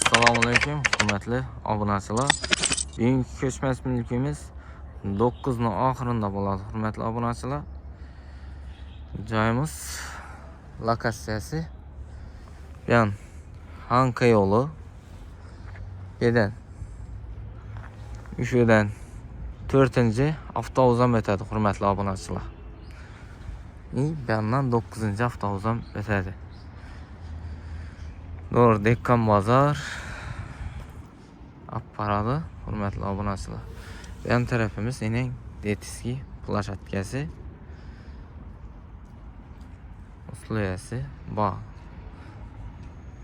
Assalomu alaykum, hurmatli obunachilar. Bugungi ko'chmas mulkimiz 9 ning oxirida bo'ladi, hurmatli obunachilar. Joyimiz lokatsiyasi Yan Hanka yo'li. Bedan Ushudan 4-avtobus ham o'tadi, hurmatli obunachilar. Bu yandan 9-avtobus ham o'tadi. Doğru Dekkan bozor apparadi, hurmatli obunachilar. Yan tarafimiz ening Detiski plashatkasi. Условияsi bor.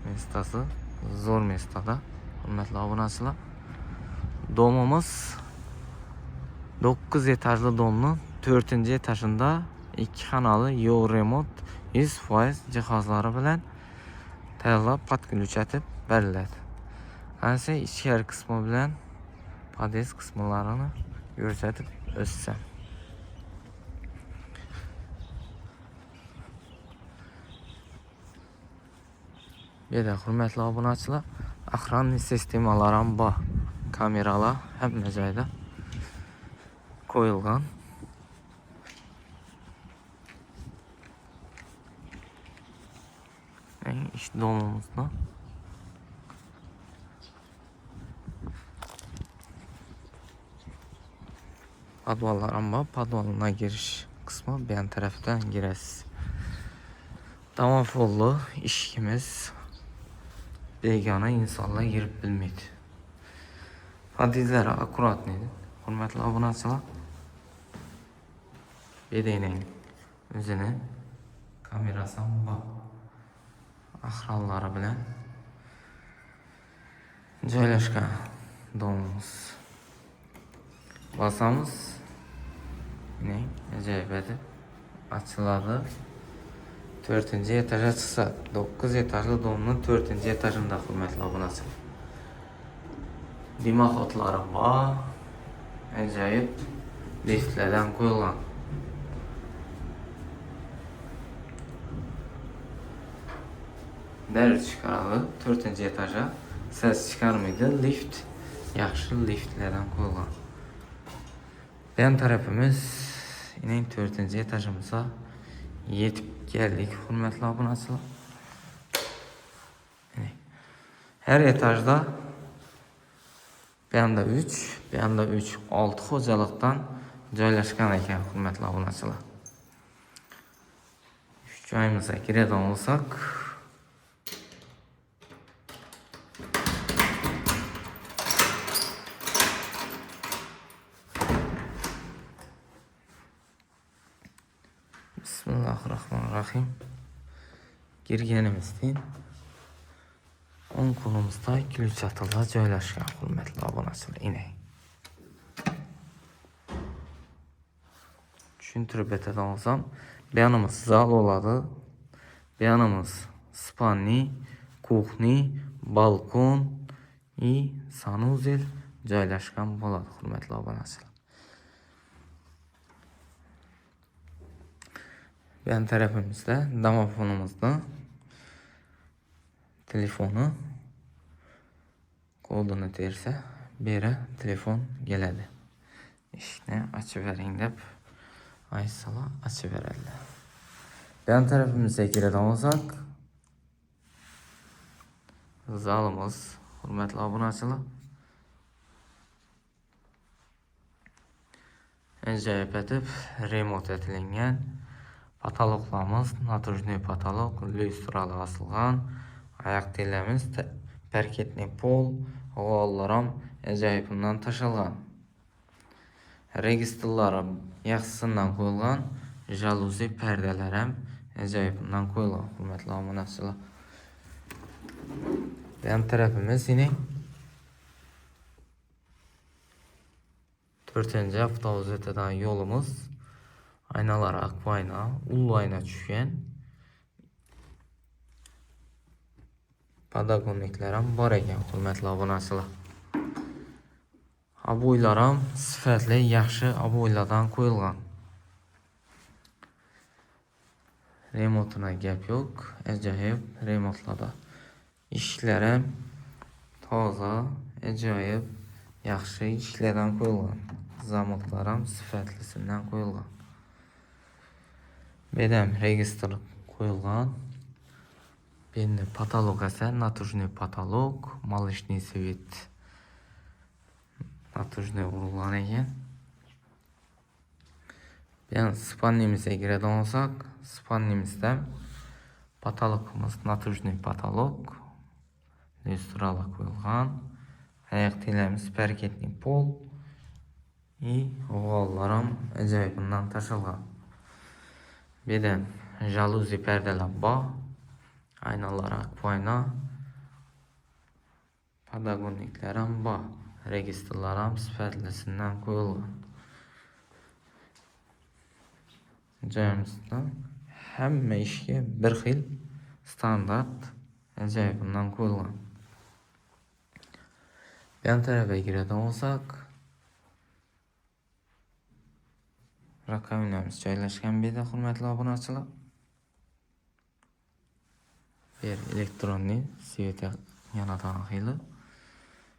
Mestasi zo'r mestada, hurmatli obunachilar. Domimiz 9 etajli domning 4-etajida 2 xonali yo'l remont 100% jihozlari bilan tayyorlab podключатib beriladi. Ancha ichkari qismi bilan podest qismlarini ko'rsatib o'tsam. Beda hurmatli obunachilar, охранный sistemalar ham bor. Kameralar hamma joyda qo'yilgan. İşte domimizda podvallar ham bor. Podvalga girish qismi bu yan tarafdan girasiz. Domofonli eshigimiz begona insonlar girib bilmaydi. Podizlari akkuratniy, hurmatli obunachilar. Bedening o'zini kamerasi ham bor. Ahronlari bilan joylashgan domimiz. Basamiz. Ajoyib edi. Ochiladi. 4-etajga chiqsa, 9 etajli domning 4-etajida, hurmatli obunachilar. Dimoxotlari bor. Ajoyib liftlardan qo'yilgan. Dərc çıxarılır 4-etaja. Səs çıxarmaydı. Lift, yaxşı liftlərdən qoyulgan. Yan tarafımız yine 4-etajımıza yetib geldik, hurmatli obunachilar. Her etajda bu yanda 3, bu yanda 3, 6 xo'jalikdan joylashgan ekan, hurmatli obunachilar. Joyimizga kiradigan bo'lsak, Bismillahirrahmanirrahim. Girganimizdan o'ng qo'limizda ключатlar joylashgan, hurmatli obunachilar. Tushuntirib aytadigan bo'lsam, bu yanimiz zal bo'ladi. Bu yanimiz spalni, kuxni, balkon и sanuzel joylashgan bo'ladi, hurmatli obunachilar. Yan tarafımızda domofonimizda telefonu kodunu tersa beri telefon geladi. Eshikni ochib bering deb aytsalar ochib beradilar. Yan tarafimizga kiradigan bo'lsak, zalimiz, hurmatli obunachilar. Ajoyib etib remont etilgan. Patologlarımız naturjniy patolog, lyustralar asılgan, ayak telemiz, parketli pol, havalar ham ajoyibundan tashalgan. Registrlari yaxshisidan qo'yilgan, jaluzi perdelar ham ajoyibundan qo'yilgan, hurmatli obunachilar. Yan tarafimiz yine 4-avtobus o'tadigan yo'limiz. Aynalar akva ayna, ulu ayna tushgan. Podokонниklari ham bor ekan, hurmatli obunachilar. Abo'ylar ham sifatli, yaxshi abo'ylardan qo'yilgan. Remontuna gap yo'q, ajoyib remontlarda. Ishlari toza, ajoyib, yaxshi ishlardan qo'yilgan. Zamoklar ham sifatlisidan qo'yilgan. Bedam registr qo'yilgan. Endi потолок esa натужный потолок, молочный свет. Натужный urilgan ekan. Ben spannimizga kiradigan olsak, spannimizda потолокimiz натужный потолок. Люстрала qo'yilgan. Ayak telamiz parketli pol. G'ollar ham ajoyibundan tashilgan. Bedam jaluzi perdeler bor. Aynalar akbayna. Padagonliklar ham bor. Registrlar ham sifatlisidan qo'yilgan. Joyimizda hamma ishga bir xil standart ajoyibundan qo'yilgan. Yan tarafa kiradigan olsak, rakovinamiz joylashgan bu yerda, hurmatli obunachilar. Bir elektronli sveti yanadigan xili.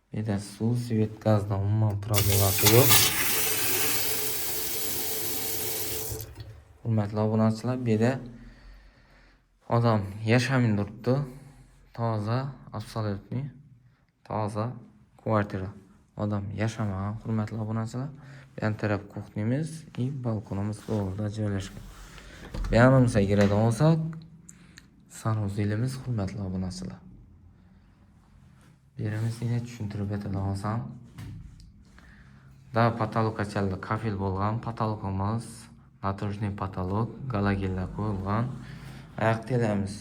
Bu yerda suv, svet, gazdan umuman problemasi yo'q. Hurmatli obunachilar, bu yerda odam yashamay turibdi. Toza, absolutni toza kvartira. Odam yaşamagan, hurmatli obunachilar. Yan taraf kuxnimiz va balkonimiz orada joylashgan. Yanimizga kiradigan olsak, sanuzilimiz, hurmatli obunachilar. Birimiz yine tushuntirib o'tadigan olsam, da потолокачалda kafil bo'lgan потолокimiz, натужный потолок, galagellar qo'yilgan. Ayak telamiz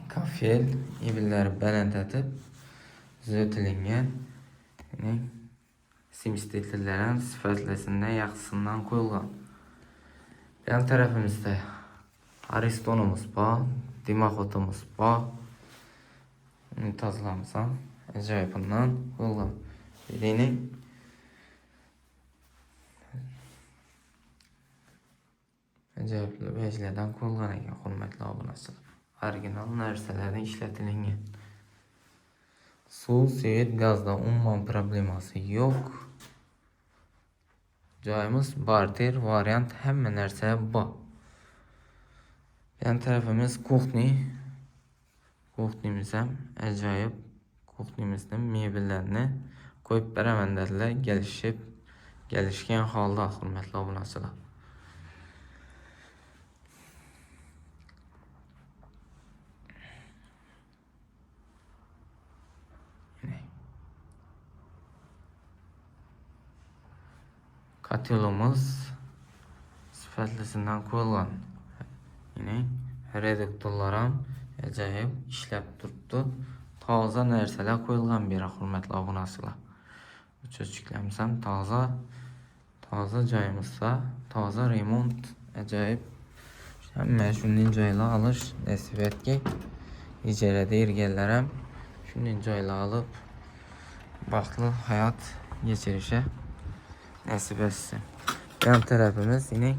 kafel, ibilleri balandlatib düzeltilingan. Simstillerden sifatlisinden yaxshisidan qo'yilgan. Yan tarafimizda aristonumuz bor, dimoxotimiz bor. Uni tozalamiz ham ajoyibundan qo'yilgan. Dening ajoyib vajlardan qo'yilgan ekan, hurmatli obunachilar. Original narsalardan ishlatilgan. Suv, svet, gazda umuman problemasi yo'q. Joyimiz barter variant, hamma narsa bor. Yan tarafimiz kuxni. Kuxnimiz ham ajoyib. Kuxnimizning mebellarni qo'yib beraman dedilar, gelishgan holda, hurmatli obunachilar. Katilimiz sifatlisidan qo'yilgan. Yine reduktorlar ham ajoyib ishlab turibdi. Toza narsalar qo'yilgan bu yerga, hurmatli obunachilar. Uchochiklarimiz ham toza joyimizda, toza remont, ajoyib. Hamma shunday joylar olish nasib etgan. Ijarada yurganlar ham shunday joylar olib baxtli hayot kechirishi nasib etsin. Yan tarafimiz yine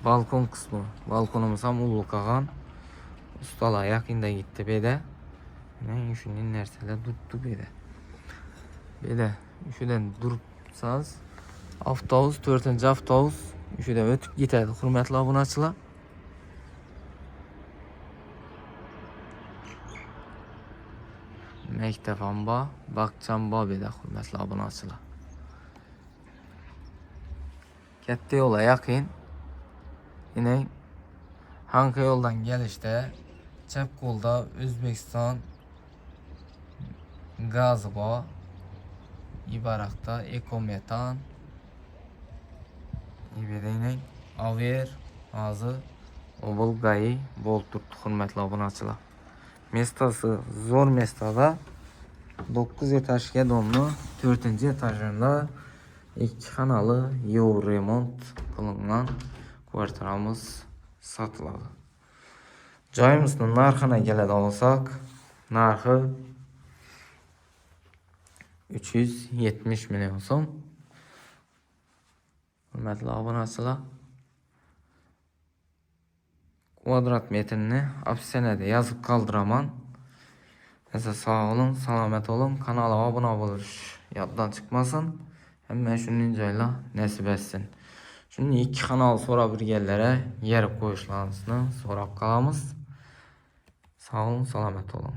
balkon kısmı. Balkonumuz ham ulug' qolgan. Ustalar yaqinda gitti bu yerda. Yine shunday narsalar turibdi bu yerda. Bu yerda shudan turibsiz. Avtobus, 4-avtobus shuda o'tib ketadi, hurmatli obunachilar. Maktab ham bor, bog'cha ham bor bu yerda, hurmatli obunachilar. Katta yo'lga yaqin. Yine Hanka yoldan gelişte chap qo'lda O'zbekiston gazi bor. İbarakta ekometan. İbedeyning Aver hozir Obulgayi bo'lib turibdi, hurmatli obunachilar. Mestasi zo'r mestada. 9 etajga domli 4-etajında 2 xonalı yo'q remont qilingan kvartiramiz sotiladi. Joyimizning narxini keladigan olsak, narxi 370 milyon so'm. Hurmatli obunachilar, kvadrat metrini opsiyada yozib qoldiraman. Neyse sağ olun, selamet olun. Kanala abone oluş yaddan çıkmasın. Hemen şununca nasip etsin. Şimdi iki kanal sonra bir yerlere yer koyuşlansın. Sonra kalamız. Sağ olun, selamet olun.